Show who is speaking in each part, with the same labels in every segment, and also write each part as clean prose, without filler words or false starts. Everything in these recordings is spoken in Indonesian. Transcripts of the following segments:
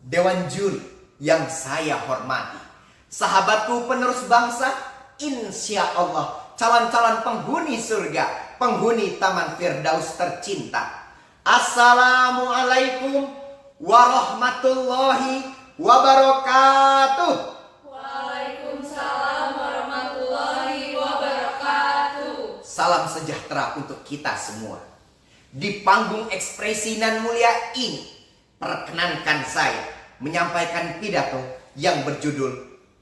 Speaker 1: Dewan Juri yang saya hormati, sahabatku penerus bangsa, insya Allah calon-calon penghuni surga, penghuni Taman Firdaus tercinta. Assalamualaikum warahmatullahi wabarakatuh.
Speaker 2: Waalaikumsalam warahmatullahi wabarakatuh.
Speaker 1: Salam sejahtera untuk kita semua. Di panggung ekspresi nan mulia ini, perkenankan saya menyampaikan pidato yang berjudul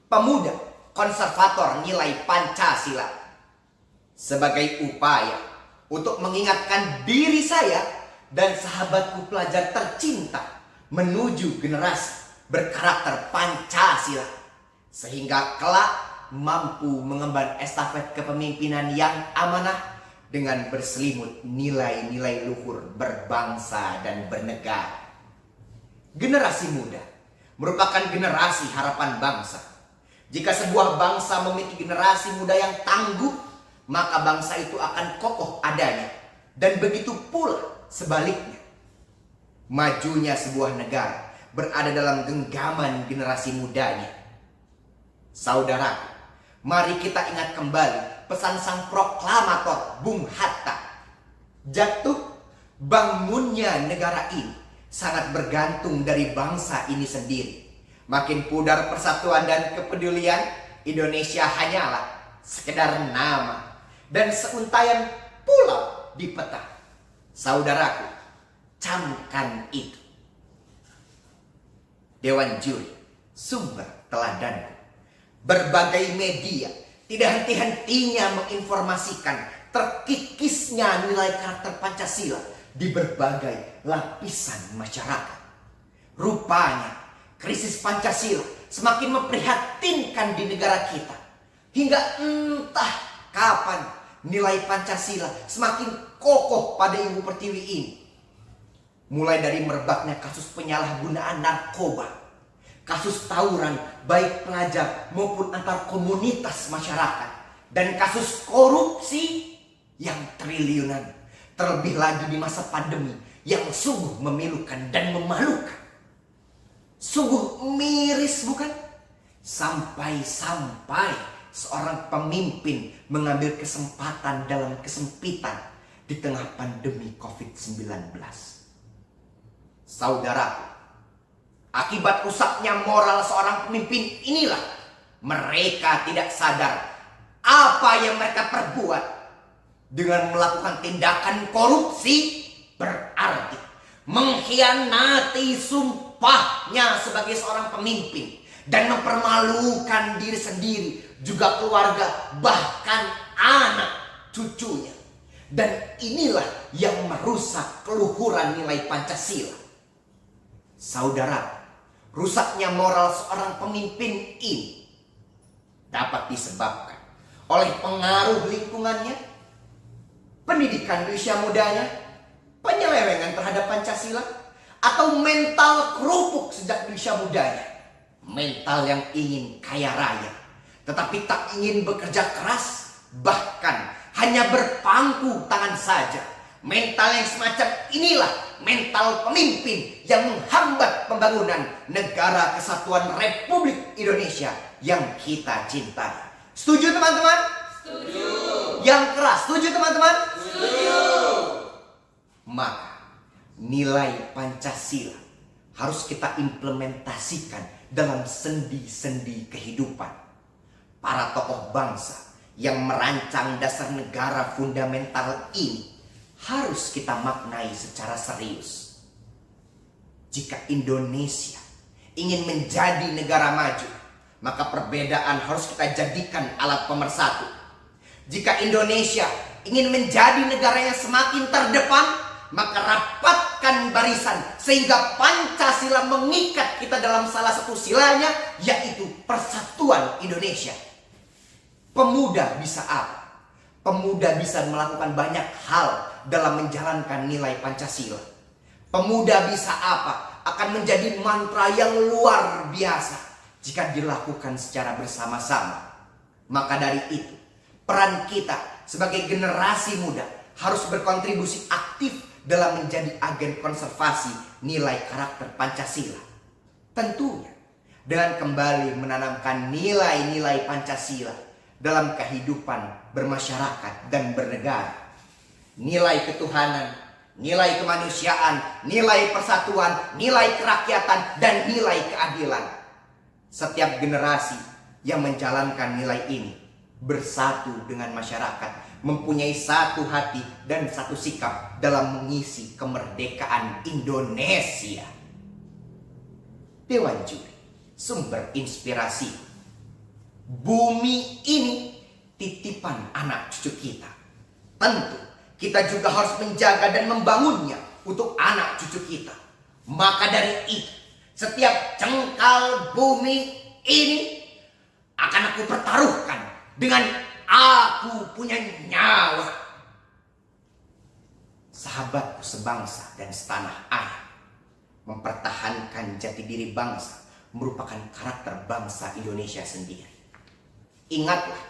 Speaker 1: Pemuda Konservator Nilai Pancasila. Sebagai upaya untuk mengingatkan diri saya dan sahabatku pelajar tercinta menuju generasi berkarakter Pancasila, sehingga kelak mampu mengemban estafet kepemimpinan yang amanah dengan berselimut nilai-nilai luhur berbangsa dan bernegara. Generasi muda merupakan generasi harapan bangsa. Jika sebuah bangsa memiliki generasi muda yang tangguh, maka bangsa itu akan kokoh adanya. Dan begitu pula sebaliknya. Majunya sebuah negara berada dalam genggaman generasi mudanya. Saudaraku, mari kita ingat kembali pesan sang proklamator Bung Hatta. Jatuh bangunnya negara ini sangat bergantung dari bangsa ini sendiri. Makin pudar persatuan dan kepedulian, Indonesia hanyalah sekedar nama dan seuntayan pulau di peta. Saudaraku, camkan itu. Dewan Juri, sumber teladanku. Berbagai media tidak henti-hentinya menginformasikan terkikisnya nilai karakter Pancasila di berbagai lapisan masyarakat. Rupanya krisis Pancasila semakin memprihatinkan di negara kita. Hingga entah kapan nilai Pancasila semakin kokoh pada Ibu Pertiwi ini. Mulai dari merebaknya kasus penyalahgunaan narkoba, kasus tawuran baik pelajar maupun antar komunitas masyarakat, dan kasus korupsi yang triliunan. Terlebih lagi di masa pandemi yang sungguh memilukan dan memalukan. Sungguh miris, bukan? Sampai-sampai seorang pemimpin mengambil kesempatan dalam kesempitan di tengah pandemi COVID-19. Saudaraku, akibat rusaknya moral seorang pemimpin inilah mereka tidak sadar apa yang mereka perbuat. Dengan melakukan tindakan korupsi berarti mengkhianati sumpahnya sebagai seorang pemimpin dan mempermalukan diri sendiri, juga keluarga, bahkan anak cucunya. Dan inilah yang merusak keluhuran nilai Pancasila. Saudara, rusaknya moral seorang pemimpin ini dapat disebabkan oleh pengaruh lingkungannya, pendidikan di usia mudanya, penyelewengan terhadap Pancasila, atau mental kerupuk sejak di usia mudanya. Mental yang ingin kaya raya, tetapi tak ingin bekerja keras, bahkan hanya berpangku tangan saja. Mental yang semacam inilah mental pemimpin yang menghambat pembangunan negara kesatuan Republik Indonesia yang kita cintai. Setuju teman-teman?
Speaker 2: Setuju.
Speaker 1: Yang keras, setuju teman-teman?
Speaker 2: Setuju.
Speaker 1: Maka nilai Pancasila harus kita implementasikan dalam sendi-sendi kehidupan. Para tokoh bangsa yang merancang dasar negara fundamental ini harus kita maknai secara serius. Jika Indonesia ingin menjadi negara maju, maka perbedaan harus kita jadikan alat pemersatu. Jika Indonesia ingin menjadi negara yang semakin terdepan, maka rapatkan barisan sehingga Pancasila mengikat kita dalam salah satu silanya, yaitu persatuan Indonesia. Pemuda bisa apa? Pemuda bisa melakukan banyak hal dalam menjalankan nilai Pancasila. Pemuda bisa apa? Akan menjadi mantra yang luar biasa jika dilakukan secara bersama-sama. Maka dari itu, peran kita sebagai generasi muda harus berkontribusi aktif dalam menjadi agen konservasi nilai karakter Pancasila. Tentunya dengan kembali menanamkan nilai-nilai Pancasila dalam kehidupan bermasyarakat dan bernegara. Nilai ketuhanan, nilai kemanusiaan, nilai persatuan, nilai kerakyatan, dan nilai keadilan. Setiap generasi yang menjalankan nilai ini bersatu dengan masyarakat, mempunyai satu hati dan satu sikap dalam mengisi kemerdekaan Indonesia. Dewan Juri, sumber inspirasi. Bumi ini titipan anak cucu kita. Tentu kita juga harus menjaga dan membangunnya untuk anak cucu kita. Maka dari itu, setiap jengkal bumi ini akan aku pertaruhkan dengan aku punya nyawa. Sahabatku sebangsa dan setanah air, mempertahankan jati diri bangsa merupakan karakter bangsa Indonesia sendiri. Ingatlah,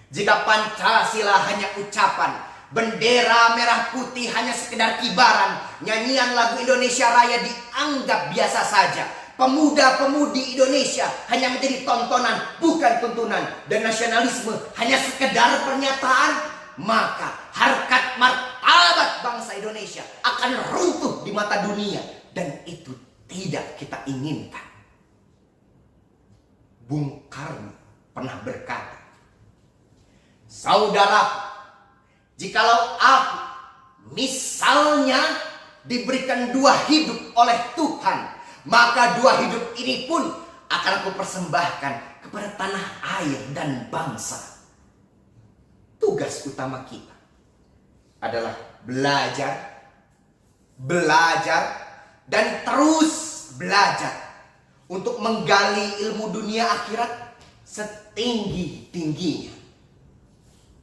Speaker 1: jika Pancasila hanya ucapan, bendera merah putih hanya sekedar kibaran, nyanyian lagu Indonesia Raya dianggap biasa saja, pemuda-pemudi Indonesia hanya menjadi tontonan bukan tuntunan, dan nasionalisme hanya sekedar pernyataan, maka harkat martabat bangsa Indonesia akan runtuh di mata dunia, dan itu tidak kita inginkan. Bung Karno pernah berkata, "Saudaraku, jikalau aku misalnya diberikan 2 hidup oleh Tuhan, maka 2 hidup ini pun akan aku persembahkan kepada tanah air dan bangsa." Tugas utama kita adalah belajar, dan terus belajar untuk menggali ilmu dunia akhirat setinggi-tingginya.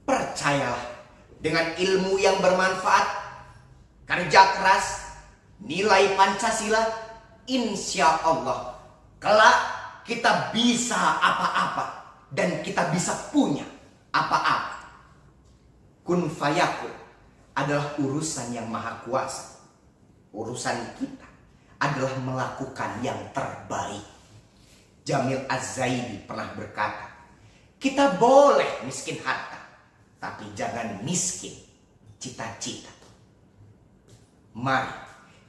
Speaker 1: Percayalah, dengan ilmu yang bermanfaat, kerja keras, nilai Pancasila, insya Allah kelak kita bisa apa-apa dan kita bisa punya apa-apa. Kun fayakun adalah urusan yang maha kuasa. Urusan kita adalah melakukan yang terbaik. Jamil Az-Zaidi pernah berkata, kita boleh miskin harta, tapi jangan miskin cita-cita. Mari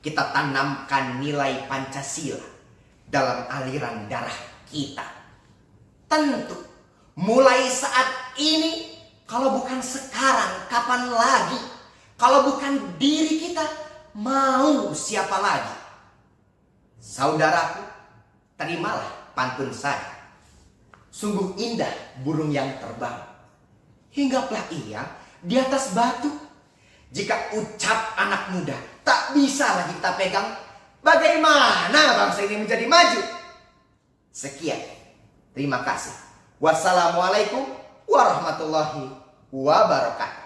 Speaker 1: kita tanamkan nilai Pancasila dalam aliran darah kita. Tentu mulai saat ini, kalau bukan sekarang, kapan lagi? Kalau bukan diri kita, mau siapa lagi? Saudaraku, terimalah pantun saya. Sungguh indah burung yang terbang, hinggaplah ia di atas batu. Jika ucap anak muda tak bisa lagi kita pegang, bagaimana bangsa ini menjadi maju? Sekian, terima kasih. Wassalamualaikum warahmatullahi wabarakatuh.